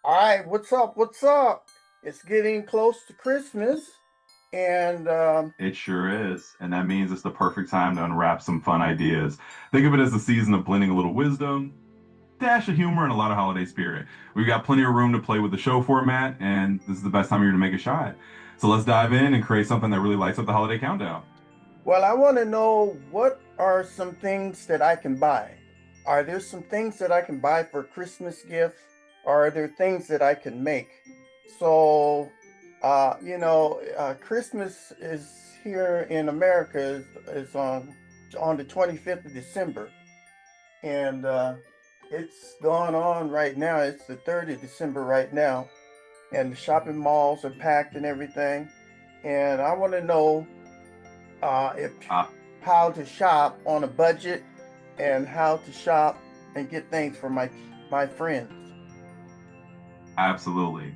All right, what's up? What's up? It's getting close to Christmas, and It sure is. And that means it's the perfect time to unwrap some fun ideas. Think of it as a season of blending a little wisdom, dash of humor, and a lot of holiday spirit. We've got plenty of room to play with the show format, and this is the best time of year to make a shot. So let's dive in and create something that really lights up the holiday countdown. well, I want to know what are some things that I can buy? Are there some things that I can buy for a Christmas gift, or are there things that I can make? So, Christmas is here in America is on the 25th of December, and it's going on right now. It's the 3rd of December right now, and the shopping malls are packed and everything. And I want to know if Uh, how to shop on a budget and how to shop and get things for my friends. Absolutely.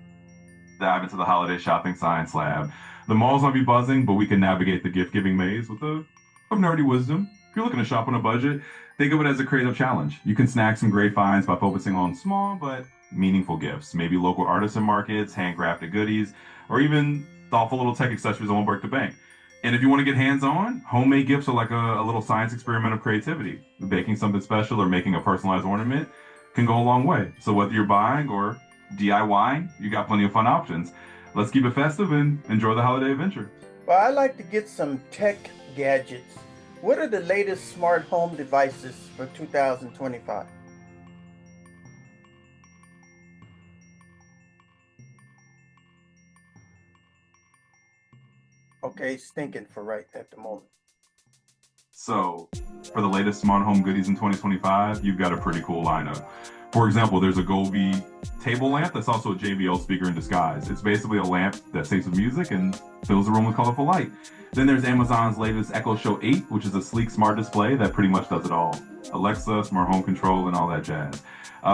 Dive into the holiday shopping science lab. The malls might be buzzing, but we can navigate the gift giving maze with a nerdy wisdom. If you're looking to shop on a budget, think of it as a creative challenge. You can snag some great finds by focusing on small but meaningful gifts, maybe local artisan markets, handcrafted goodies, or even thoughtful little tech accessories that won't break the bank. And if you want to get hands on, homemade gifts are like a little science experiment of creativity. Baking something special or making a personalized ornament can go a long way. So whether you're buying or DIY, you got plenty of fun options. Let's keep it festive and enjoy the holiday adventure. Well, I like to get some tech gadgets. What are the latest smart home devices for 2025? Okay, stinking for right at the moment. So, for the latest smart home goodies in 2025, you've got a pretty cool lineup. For example, there's a Gobi table lamp that's also a JBL speaker in disguise. It's basically a lamp that saves with music and fills the room with colorful light. Then there's Amazon's latest Echo Show 8, which is a sleek smart display that pretty much does it all. Alexa, smart home control, and all that jazz.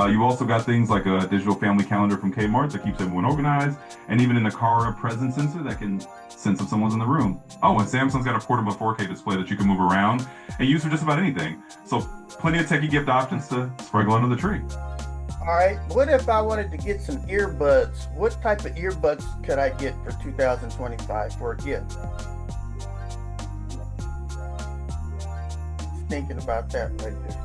You've also got things like a digital family calendar from Kmart that keeps everyone organized, and even in the car, a presence sensor that can sense if someone's in the room. Oh, and Samsung's got a portable 4K display that you can move around and use for just about anything. So plenty of techie gift options to sprinkle under the tree. All right, what if I wanted to get some earbuds? What type of earbuds could I get for 2025 for a gift? Thinking about that right there.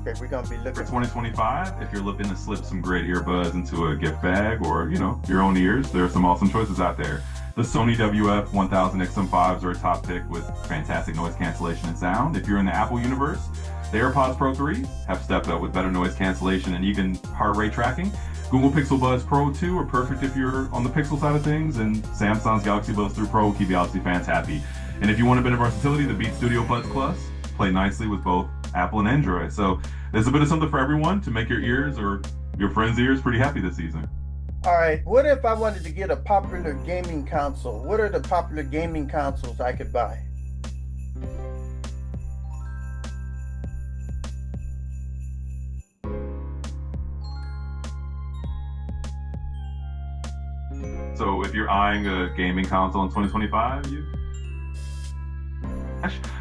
Okay, we're gonna be For looking. 2025, if you're looking to slip some great earbuds into a gift bag or, your own ears, there are some awesome choices out there. The Sony WF-1000 XM5s are a top pick with fantastic noise cancellation and sound. If you're in the Apple universe, the AirPods Pro 3 have stepped up with better noise cancellation and even heart rate tracking. Google Pixel Buds Pro 2 are perfect if you're on the Pixel side of things, and Samsung's Galaxy Buds 3 Pro will keep Galaxy fans happy. And if you want a bit of versatility, the Beats Studio Buds Plus play nicely with both Apple and Android. So there's a bit of something for everyone to make your ears or your friends' ears pretty happy this season. All right, what if I wanted to get a popular gaming console? What are the popular gaming consoles I could buy? So if you're eyeing a gaming console in 2025,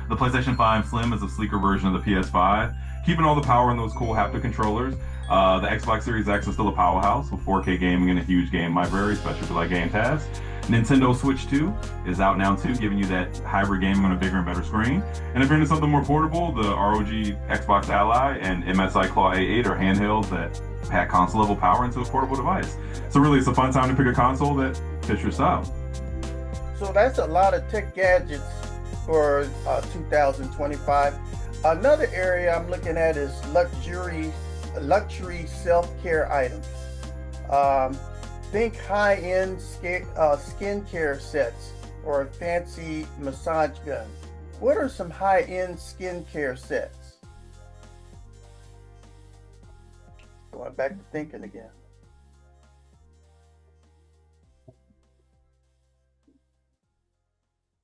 the PlayStation 5 Slim is a sleeker version of the PS5, keeping all the power in those cool haptic controllers. The Xbox Series X is still a powerhouse with 4K gaming and a huge game library, especially for like Game Pass. Nintendo Switch 2 is out now too, giving you that hybrid gaming on a bigger and better screen. And if you're into something more portable, the ROG Xbox Ally and MSI Claw A8 are handhelds that pack console level power into a portable device. So really, it's a fun time to pick a console that fits your style. So that's a lot of tech gadgets for 2025. Another area I'm looking at is luxury self-care items. Um, think high-end skincare sets or a fancy massage gun. What are some high-end skincare sets? Going back to thinking again.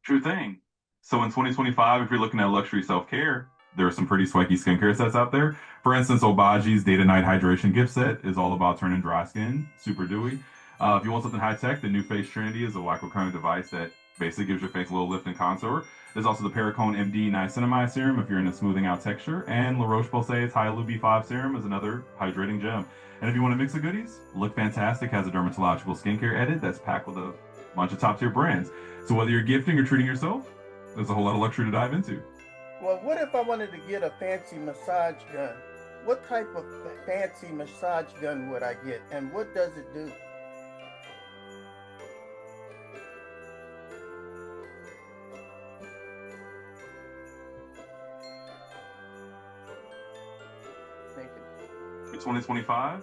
True thing. So in 2025, if you're looking at luxury self-care, there are some pretty swanky skincare sets out there. For instance, Obaji's Day to Night Hydration gift set is all about turning dry skin super dewy. If you want something high tech, the new Face Trinity is a microcurrent device that basically gives your face a little lift and contour. There's also the Perricone MD Niacinamide Serum if you're into smoothing out texture, and La Roche-Posay's Hyaluronic B5 Serum is another hydrating gem. And if you want to mix the goodies, Look Fantastic has a dermatological skincare edit that's packed with a bunch of top tier brands. So whether you're gifting or treating yourself, there's a whole lot of luxury to dive into. Well, what if I wanted to get a fancy massage gun? What type of fancy massage gun would I get, and what does it do? Thinking. For 2025,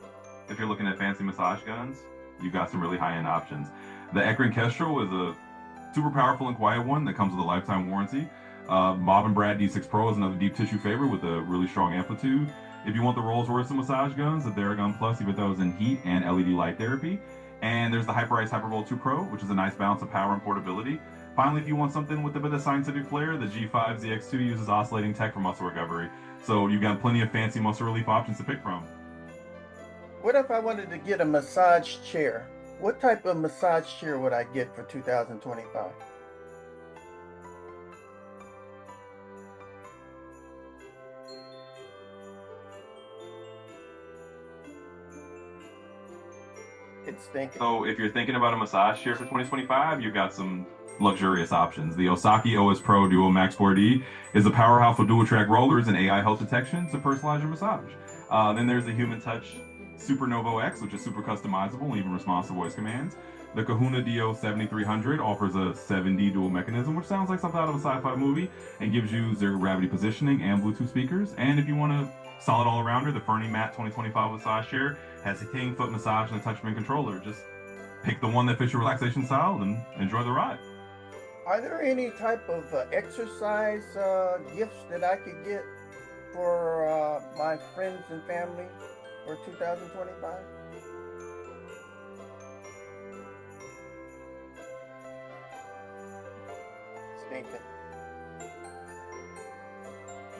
if you're looking at fancy massage guns, you've got some really high-end options. The Ekron Kestrel is a super powerful and quiet one that comes with a lifetime warranty. Bob and Brad D6 Pro is another deep tissue favorite with a really strong amplitude. If you want the Rolls Royce of massage guns, the Theragun Plus even those in heat and LED light therapy. And there's the HyperIce Hypervolt 2 Pro, which is a nice balance of power and portability. Finally, if you want something with a bit of scientific flair, the G5 ZX2 uses oscillating tech for muscle recovery. So you've got plenty of fancy muscle relief options to pick from. What if I wanted to get a massage chair? What type of massage chair would I get for 2025? It's thinking. So if you're thinking about a massage chair for 2025, you've got some luxurious options. The Osaki OS Pro Duo Max 4D is a powerhouse for dual track rollers and AI health detection to personalize your massage. Then there's the Human Touch Supernovo X, which is super customizable and even responds to voice commands. The Kahuna Dio 7300 offers a 7D dual mechanism, which sounds like something out of a sci-fi movie, and gives you zero gravity positioning and Bluetooth speakers. And if you want a solid all-arounder, the Fernie Matte 2025 massage chair has a king foot massage and a touchscreen controller. Just pick the one that fits your relaxation style and enjoy the ride. Are there any type of exercise gifts that I could get for my friends and family for 2025? Stinking.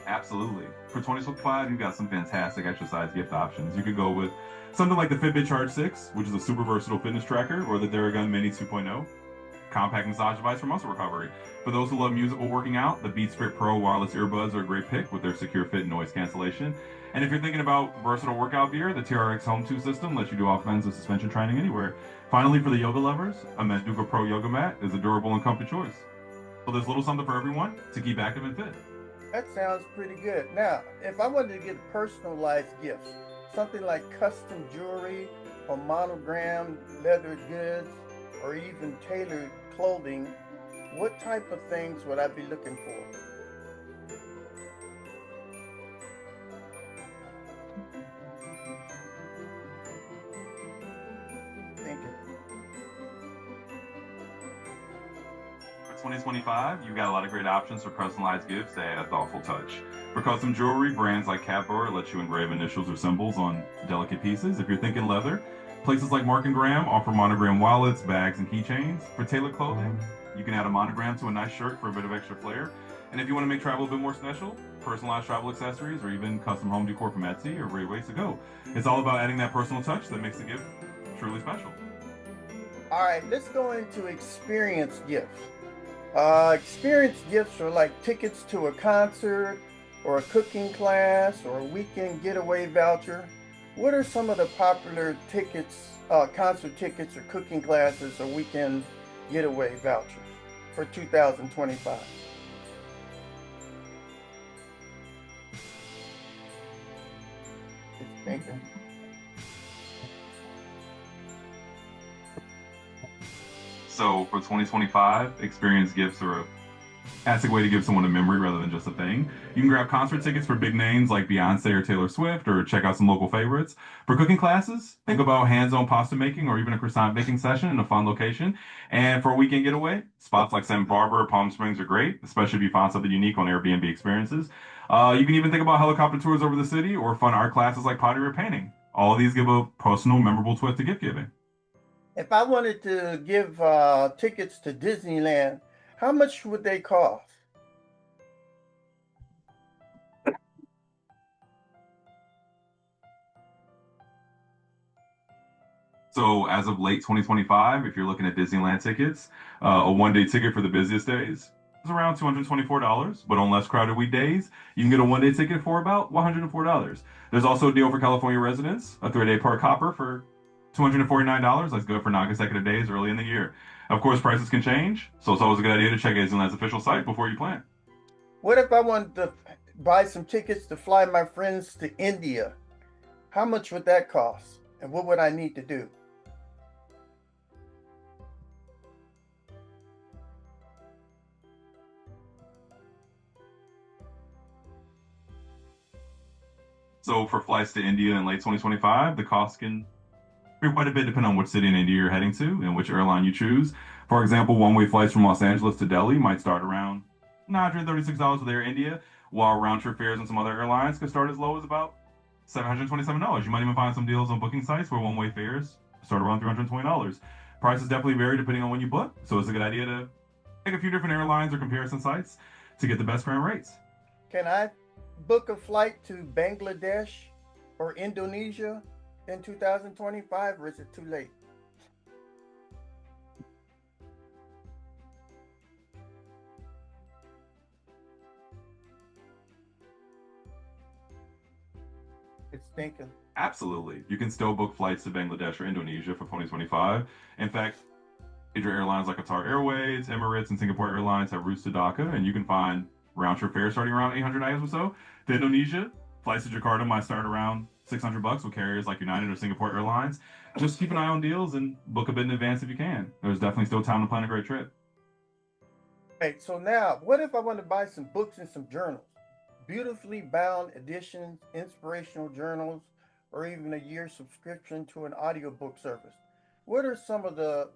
Absolutely. For 2025, you've got some fantastic exercise gift options. You could go with something like the Fitbit Charge 6, which is a super versatile fitness tracker, or the Theragun Mini 2.0, compact massage device for muscle recovery. For those who love musical working out, the Beats Fit Pro wireless earbuds are a great pick with their secure fit and noise cancellation. And if you're thinking about versatile workout gear, the TRX Home 2 system lets you do all kinds of suspension training anywhere. Finally, for the yoga lovers, a Manduka Pro yoga mat is a durable and comfy choice. So there's a little something for everyone to keep active and fit. That sounds pretty good. Now, if I wanted to get personalized gifts, something like custom jewelry or monogram leather goods or even tailored clothing, what type of things would I be looking for? Thinking. For 2025, you've got a lot of great options for personalized gifts that add a thoughtful touch. For custom jewelry, brands like Capor let you engrave initials or symbols on delicate pieces. If you're thinking leather, places like Mark and Graham offer monogram wallets, bags, and keychains. For tailored clothing, you can add a monogram to a nice shirt for a bit of extra flair. And if you want to make travel a bit more special, personalized travel accessories or even custom home decor from Etsy are great ways to go. It's all about adding that personal touch that makes the gift truly special. All right, let's go into experience gifts. Experience gifts are like tickets to a concert or a cooking class or a weekend getaway voucher. What are some of the popular tickets, concert tickets or cooking classes or weekend getaway vouchers for 2025? Just thinking. So for 2025, experience gifts are a fantastic way to give someone a memory rather than just a thing. You can grab concert tickets for big names like Beyonce or Taylor Swift, or check out some local favorites. For cooking classes, think about hands-on pasta making or even a croissant baking session in a fun location. And for a weekend getaway, spots like Santa Barbara or Palm Springs are great, especially if you find something unique on Airbnb experiences. You can even think about helicopter tours over the city or fun art classes like pottery or painting. All of these give a personal, memorable twist to gift giving. If I wanted to give tickets to Disneyland, how much would they cost? So as of late 2025, if you're looking at Disneyland tickets, a one-day ticket for the busiest days It's around $224, but on less crowded weekdays, you can get a one-day ticket for about $104. There's also a deal for California residents, a three-day park hopper for $249. That's good for non-consecutive days early in the year. Of course, prices can change, so it's always a good idea to check Disneyland's official site before you plan. What if I wanted to buy some tickets to fly my friends to India? How much would that cost? And what would I need to do? So for flights to India in late 2025, the cost can vary quite a bit depending on which city in India you're heading to and which airline you choose. For example, one-way flights from Los Angeles to Delhi might start around $936 with Air India, while round-trip fares on some other airlines could start as low as about $727. You might even find some deals on booking sites where one-way fares start around $320. Prices definitely vary depending on when you book, so it's a good idea to pick a few different airlines or comparison sites to get the best current rates. Can I book a flight to Bangladesh or Indonesia in 2025, or is it too late? It's thinking. Absolutely. You can still book flights to Bangladesh or Indonesia for 2025. In fact, major airlines like Qatar Airways, Emirates, and Singapore Airlines have routes to Dhaka, and you can find round trip fares starting around 800 items or so. To Indonesia, flights to Jakarta might start around 600 bucks with carriers like United or Singapore Airlines. Just keep an eye on deals and book a bit in advance if you can. There's definitely still time to plan a great trip. Right, so now, what if I want to buy some books and some journals? Beautifully bound editions, inspirational journals, or even a year subscription to an audiobook service. What are some of the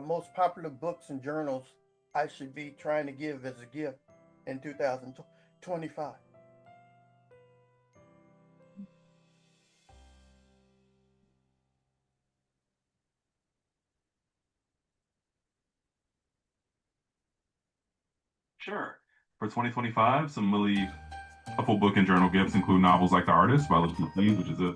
most popular books and journals I should be trying to give as a gift in 2025? Sure. For 2025, some really helpful book and journal gifts include novels like The Artist by Elizabeth Lees, which is a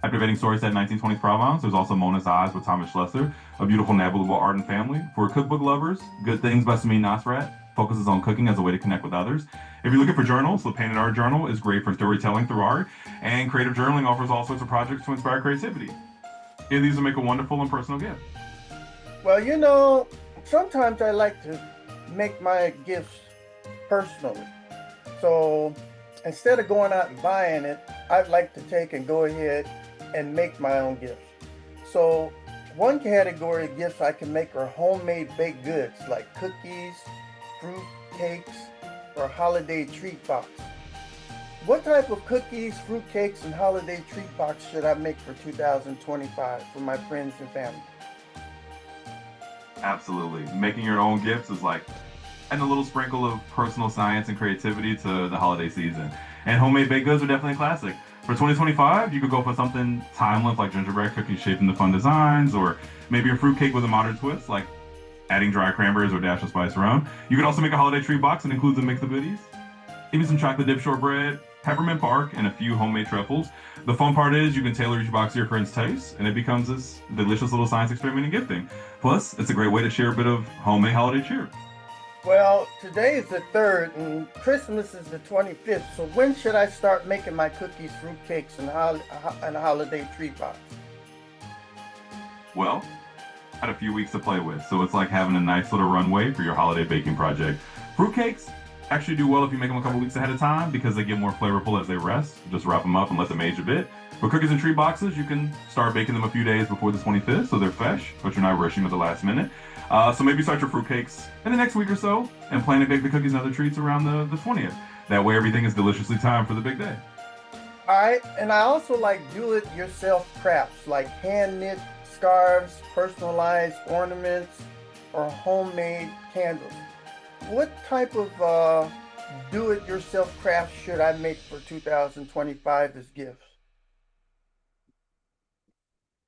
captivating story set in 1920s Provence. There's also Mona's Eyes with Thomas Schlesser, a beautiful nebula about art and family. For cookbook lovers, Good Things by Samin Nosrat focuses on cooking as a way to connect with others. If you're looking for journals, the Painted Art Journal is great for storytelling through art, and Creative Journaling offers all sorts of projects to inspire creativity. Yeah, these will make a wonderful and personal gift. Well, sometimes I like to make my gifts personally. So instead of going out and buying it, I'd like to take and go ahead and make my own gifts. So one category of gifts I can make are homemade baked goods like cookies, fruit cakes, or holiday treat box. What type of cookies, fruit cakes, and holiday treat box should I make for 2025 for my friends and family? Absolutely. Making your own gifts is like adding a little sprinkle of personal science and creativity to the holiday season. And homemade baked goods are definitely a classic. For 2025, you could go for something timeless like gingerbread cookies shaped into fun designs, or maybe a fruit cake with a modern twist like adding dry cranberries or dash of spice rum. You could also make a holiday treat box that includes a mix of goodies, maybe some chocolate dip shortbread, peppermint bark, and a few homemade truffles. The fun part is you can tailor each box to your friend's taste, and it becomes this delicious little science experiment in gifting. Plus, it's a great way to share a bit of homemade holiday cheer. Well, today is the 3rd and Christmas is the 25th. So when should I start making my cookies, fruit cakes, and holiday treat box? Well, had a few weeks to play with, so it's like having a nice little runway for your holiday baking project. Fruitcakes actually do well if you make them a couple weeks ahead of time because they get more flavorful as they rest. Just wrap them up and let them age a bit. For cookies and treat boxes, you can start baking them a few days before the 25th, so they're fresh, but you're not rushing at the last minute. So maybe start your fruitcakes in the next week or so and plan to bake the cookies and other treats around the 20th. That way everything is deliciously timed for the big day. All right, and I also like do-it-yourself crafts like hand-knit scarves, personalized ornaments, or homemade candles. What type of do-it-yourself craft should I make for 2025 as gifts?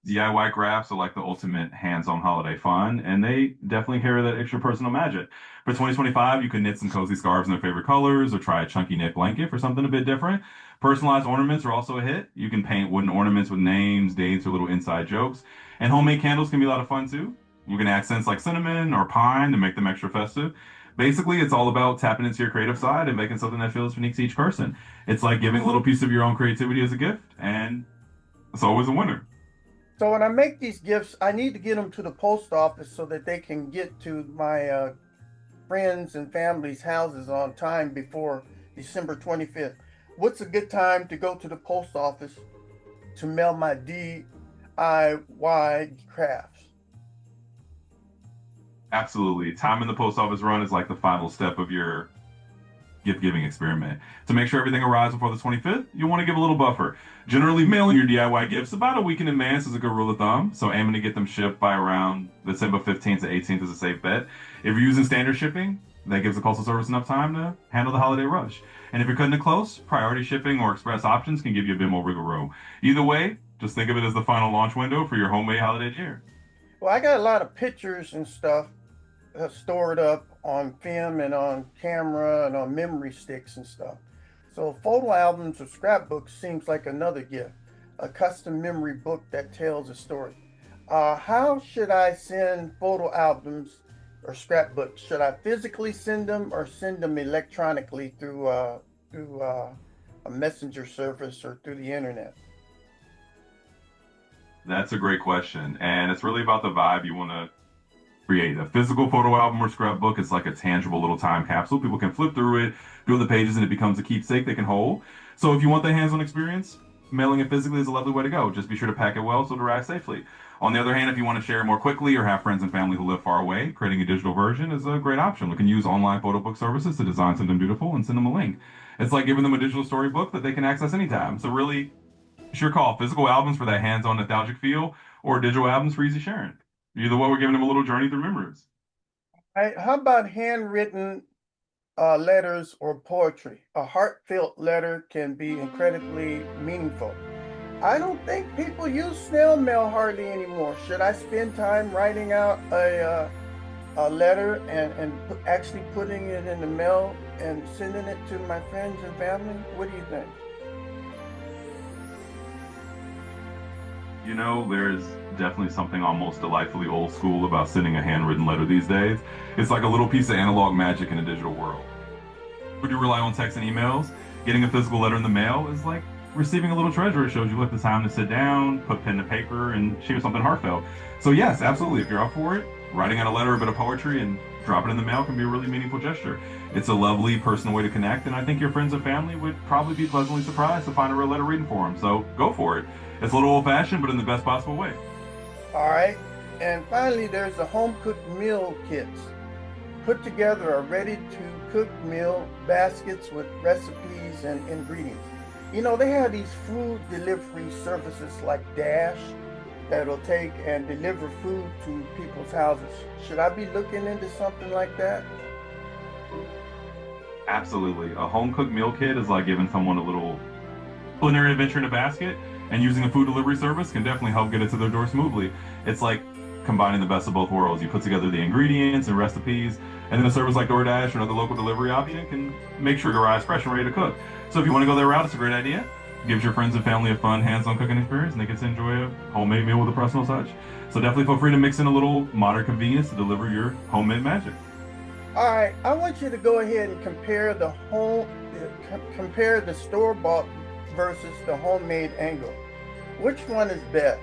DIY crafts are like the ultimate hands-on holiday fun, and they definitely carry that extra personal magic. For 2025, you can knit some cozy scarves in their favorite colors or try a chunky knit blanket for something a bit different. Personalized ornaments are also a hit. You can paint wooden ornaments with names, dates, or little inside jokes. And homemade candles can be a lot of fun too. You can add scents like cinnamon or pine to make them extra festive. Basically, it's all about tapping into your creative side and making something that feels unique to each person. It's like giving a little piece of your own creativity as a gift, and it's always a winner. So when I make these gifts, I need to get them to the post office so that they can get to my friends and family's houses on time before December 25th. What's a good time to go to the post office to mail my DIY crafts? Absolutely. Time in the post office run is like the final step of your gift giving experiment. To make sure everything arrives before the 25th, you'll want to give a little buffer. Generally, mailing your DIY gifts about a week in advance is a good rule of thumb, so aiming to get them shipped by around December 15th to 18th is a safe bet. If you're using standard shipping, that gives the postal service enough time to handle the holiday rush. And if you're cutting it close, priority shipping or express options can give you a bit more wiggle room. Either way, just think of it as the final launch window for your homemade holiday cheer. Well, I got a lot of pictures and stuff stored up on film and on camera and on memory sticks and stuff. So photo albums or scrapbooks seems like another gift, a custom memory book that tells a story. How should I send photo albums or scrapbooks? Should I physically send them or send them electronically through a messenger service or through the internet? That's a great question. And it's really about the vibe you want to create. A physical photo album or scrapbook is like a tangible little time capsule. People can flip through it, feel the pages, and it becomes a keepsake they can hold. So if you want the hands-on experience, mailing it physically is a lovely way to go. Just be sure to pack it well so it arrives safely. On the other hand, if you want to share it more quickly or have friends and family who live far away, creating a digital version is a great option. We can use online photo book services to design something beautiful and send them a link. It's like giving them a digital storybook that they can access anytime. So really, it's your call. Physical albums for that hands-on nostalgic feel, or digital albums for easy sharing. Either way, we're giving them a little journey through memories. How about handwritten letters or poetry? A heartfelt letter can be incredibly meaningful. I don't think people use snail mail hardly anymore. Should I spend time writing out a letter and actually putting it in the mail and sending it to my friends and family? What do you think? You know, there's definitely something almost delightfully old school about sending a handwritten letter these days. It's like a little piece of analog magic in a digital world. Would you rely on text and emails? Getting a physical letter in the mail is like receiving a little treasure. It shows you let the time to sit down, put pen to paper, and share something heartfelt. So yes, absolutely. If you're up for it, writing out a letter, a bit of poetry, and drop it in the mail can be a really meaningful gesture. It's a lovely, personal way to connect, and I think your friends and family would probably be pleasantly surprised to find a real letter reading for them. So go for it. It's a little old-fashioned, but in the best possible way. All right. And finally, there's the home cooked meal kits. Put together a ready to cook meal baskets with recipes and ingredients. You know, they have these food delivery services like Dash that'll take and deliver food to people's houses. Should I be looking into something like that? Absolutely. A home-cooked meal kit is like giving someone a little culinary adventure in a basket, and using a food delivery service can definitely help get it to their door smoothly. It's like combining the best of both worlds. You put together the ingredients and recipes, and then a service like DoorDash or another local delivery option can make sure your arrives fresh and ready to cook. So if you want to go that route, it's a great idea. Gives your friends and family a fun hands-on cooking experience, and they get to enjoy a homemade meal with a personal touch. So definitely feel free to mix in a little modern convenience to deliver your homemade magic. All right, I want you to go ahead and compare the store-bought versus the homemade angle. Which one is best?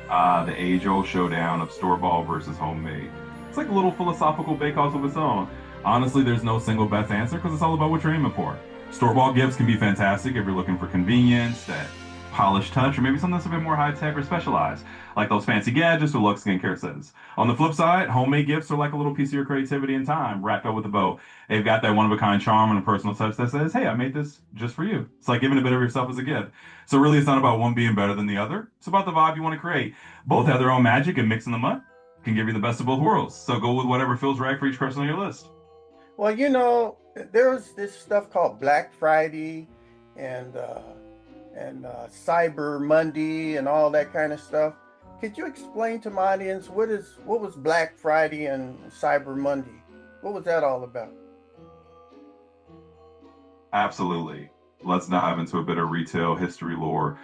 The age-old showdown of store-bought versus homemade. It's like a little philosophical bake-off of its own. Honestly, there's no single best answer because it's all about what you're aiming for. Store-bought gifts can be fantastic if you're looking for convenience, that polished touch, or maybe something that's a bit more high-tech or specialized, like those fancy gadgets or Lux skincare sets. On the flip side, homemade gifts are like a little piece of your creativity and time wrapped up with a bow. They've got that one-of-a-kind charm and a personal touch that says, hey, I made this just for you. It's like giving a bit of yourself as a gift. So really, it's not about one being better than the other. It's about the vibe you want to create. Both have their own magic, and mixing them up can give you the best of both worlds. So go with whatever feels right for each person on your list. Well, you know, there's this stuff called Black Friday and uh, and Cyber Monday and all that kind of stuff. Could you explain to my audience what was Black Friday and Cyber Monday? What was that all about? Absolutely. Let's dive into a bit of retail history lore.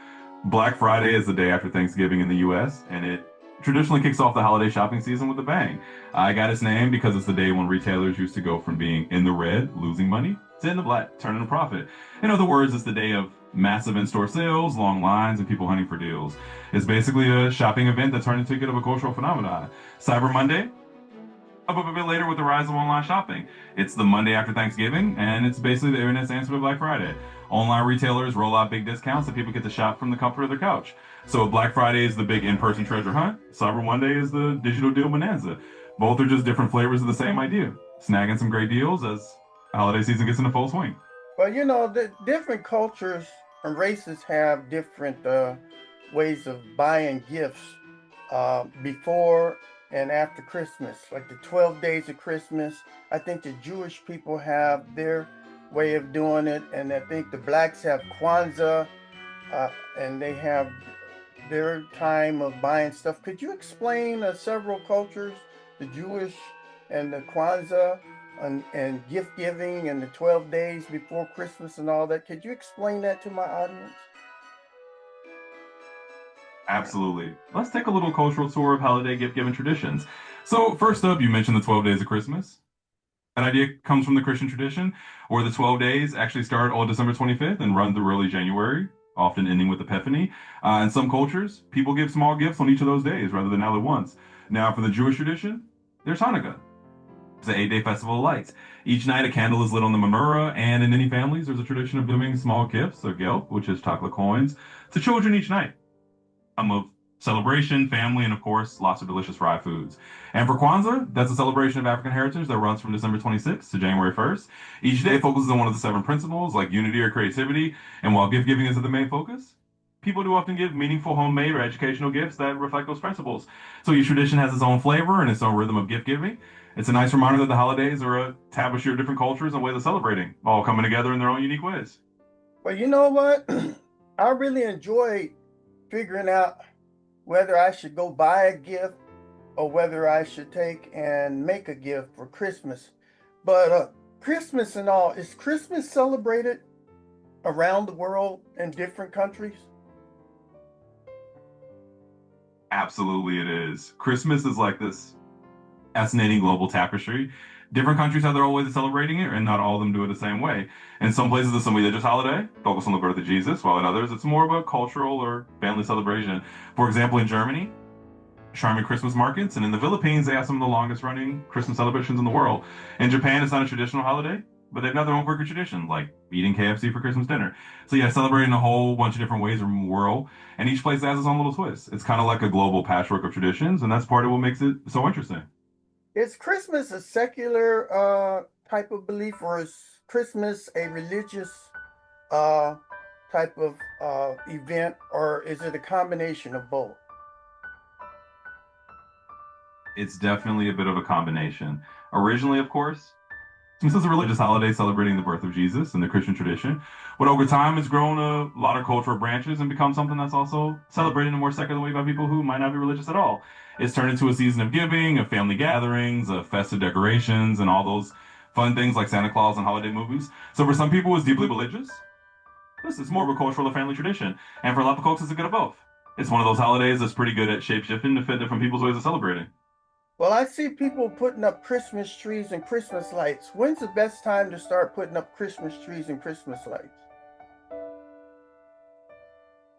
Black Friday is the day after Thanksgiving in the US, and it traditionally kicks off the holiday shopping season with a bang. I got its name because it's the day when retailers used to go from being in the red, losing money, to in the black, turning a profit. In other words, it's the day of massive in-store sales, long lines, and people hunting for deals. It's basically a shopping event that turned into a bit of a cultural phenomenon. Cyber Monday, up a bit later with the rise of online shopping. It's the Monday after Thanksgiving, and it's basically the internet's answer to Black Friday. Online retailers roll out big discounts and people get to shop from the comfort of their couch. So Black Friday is the big in-person treasure hunt. Cyber Monday is the digital deal bonanza. Both are just different flavors of the same idea. Snagging some great deals as the holiday season gets into full swing. Well, the different cultures and races have different ways of buying gifts before and after Christmas, like the 12 days of Christmas. I think the Jewish people have their way of doing it, and I think the blacks have Kwanzaa, and they have their time of buying stuff. Could you explain several cultures, the Jewish and the Kwanzaa and gift giving and the 12 days before Christmas and all that? Could you explain that to my audience? Absolutely. Let's take a little cultural tour of holiday gift giving traditions. So, first up, you mentioned the 12 days of Christmas. That idea comes from the Christian tradition, where the 12 days actually start on December 25th and run through early January, often ending with Epiphany. In some cultures, people give small gifts on each of those days rather than all at once. Now, for the Jewish tradition, there's Hanukkah. It's an 8-day festival of lights. Each night, a candle is lit on the menorah, and in many families, there's a tradition of giving small gifts, or gelt, which is chocolate coins, to children each night. Of celebration, family, and of course, lots of delicious fried foods. And for Kwanzaa, that's a celebration of African heritage that runs from December 26th to January 1st. Each day focuses on one of the 7 principles, like unity or creativity. And while gift giving is the main focus, people do often give meaningful homemade or educational gifts that reflect those principles. So each tradition has its own flavor and its own rhythm of gift giving. It's a nice reminder that the holidays are a tapestry of different cultures and ways of celebrating, all coming together in their own unique ways. Well, you know what? I really enjoy figuring out whether I should go buy a gift or whether I should take and make a gift for Christmas. But Christmas and all, is Christmas celebrated around the world in different countries? Absolutely, it is. Christmas is like this fascinating global tapestry. Different countries have their own ways of celebrating it, and not all of them do it the same way. In some places, it's a religious holiday, focused on the birth of Jesus, while in others, it's more of a cultural or family celebration. For example, in Germany, charming Christmas markets, and in the Philippines, they have some of the longest running Christmas celebrations in the world. In Japan, it's not a traditional holiday, but they've got their own quirky tradition, like eating KFC for Christmas dinner. So yeah, celebrating a whole bunch of different ways around the world, and each place has its own little twist. It's kind of like a global patchwork of traditions, and that's part of what makes it so interesting. Is Christmas a secular type of belief, or is Christmas a religious uh, type of event, or is it a combination of both? It's definitely a bit of a combination. Originally, of course, this is a religious holiday celebrating the birth of Jesus in the Christian tradition, but over time it's grown a lot of cultural branches and become something that's also celebrated in a more secular way by people who might not be religious at all. It's turned into a season of giving, of family gatherings, of festive decorations, and all those fun things like Santa Claus and holiday movies. So for some people, it's deeply religious. This is more of a cultural or family tradition, and for a lot of folks, it's a good of both. It's one of those holidays that's pretty good at shape-shifting to fit different people's ways of celebrating. Well, I see people putting up Christmas trees and Christmas lights. When's the best time to start putting up Christmas trees and Christmas lights?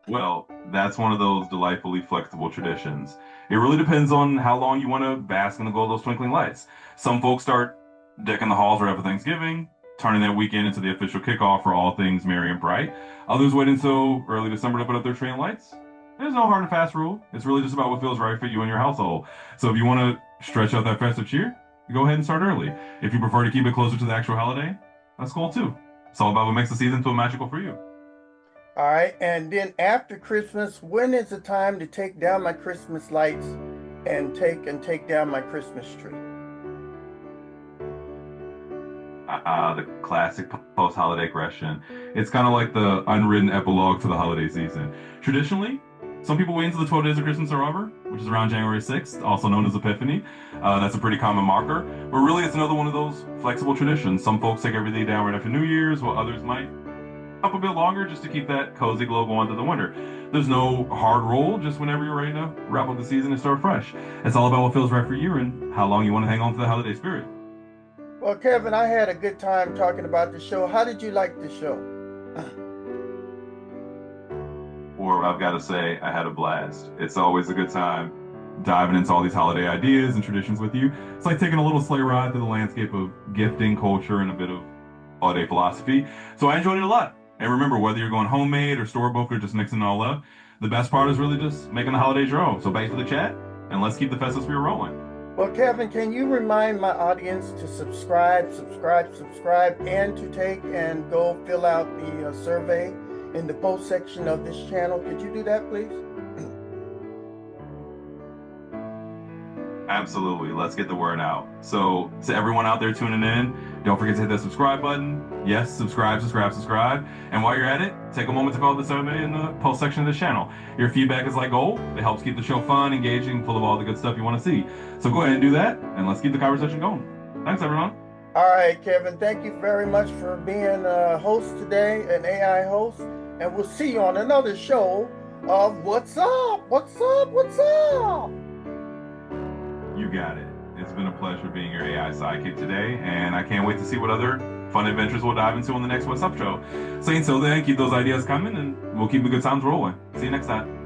Well, that's one of those delightfully flexible traditions. It really depends on how long you want to bask in the glow of those twinkling lights. Some folks start decking the halls right after Thanksgiving, turning that weekend into the official kickoff for all things merry and bright. Others wait until early December to put up their tree and lights. There's no hard and fast rule. It's really just about what feels right for you and your household. So if you want to stretch out that festive cheer, go ahead and start early. If you prefer to keep it closer to the actual holiday, that's cool too. It's all about what makes the season feel magical for you. All right, and then after Christmas, when is the time to take down my Christmas lights and take down my Christmas tree? The classic post-holiday question. It's kind of like the unwritten epilogue to the holiday season. Traditionally, some people wait until the 12 days of Christmas are over, which is around January 6th, also known as Epiphany. That's a pretty common marker. But really, it's another one of those flexible traditions. Some folks take everything down right after New Year's, while others might up a bit longer just to keep that cozy glow going through the winter. There's no hard rule, just whenever you're ready to wrap up the season and start fresh. It's all about what feels right for you and how long you want to hang on to the holiday spirit. Well, Kevin, I had a good time talking about the show. How did you like the show? Or I've got to say, I had a blast. It's always a good time diving into all these holiday ideas and traditions with you. It's like taking a little sleigh ride through the landscape of gifting, culture, and a bit of holiday philosophy. So I enjoyed it a lot. And remember, whether you're going homemade or store bought or just mixing it all up, the best part is really just making the holidays your own. So back to the chat, and let's keep the festive spirit rolling. Well, Kevin, can you remind my audience to subscribe, and to take and go fill out the survey in the post section of this channel? Could you do that, please? Absolutely. Let's get the word out. So to everyone out there tuning in, don't forget to hit that subscribe button. Yes, subscribe. And while you're at it, take a moment to fill out the survey in the post section of this channel. Your feedback is like gold. It helps keep the show fun, engaging, full of all the good stuff you want to see. So go ahead and do that, and let's keep the conversation going. Thanks, everyone. All right, Kevin, thank you very much for being a host today, an AI host. And we'll see you on another show of What's Up? You got it. It's been a pleasure being your AI sidekick today, and I can't wait to see what other fun adventures we'll dive into on the next What's Up show. So until then, keep those ideas coming, and we'll keep the good times rolling. See you next time.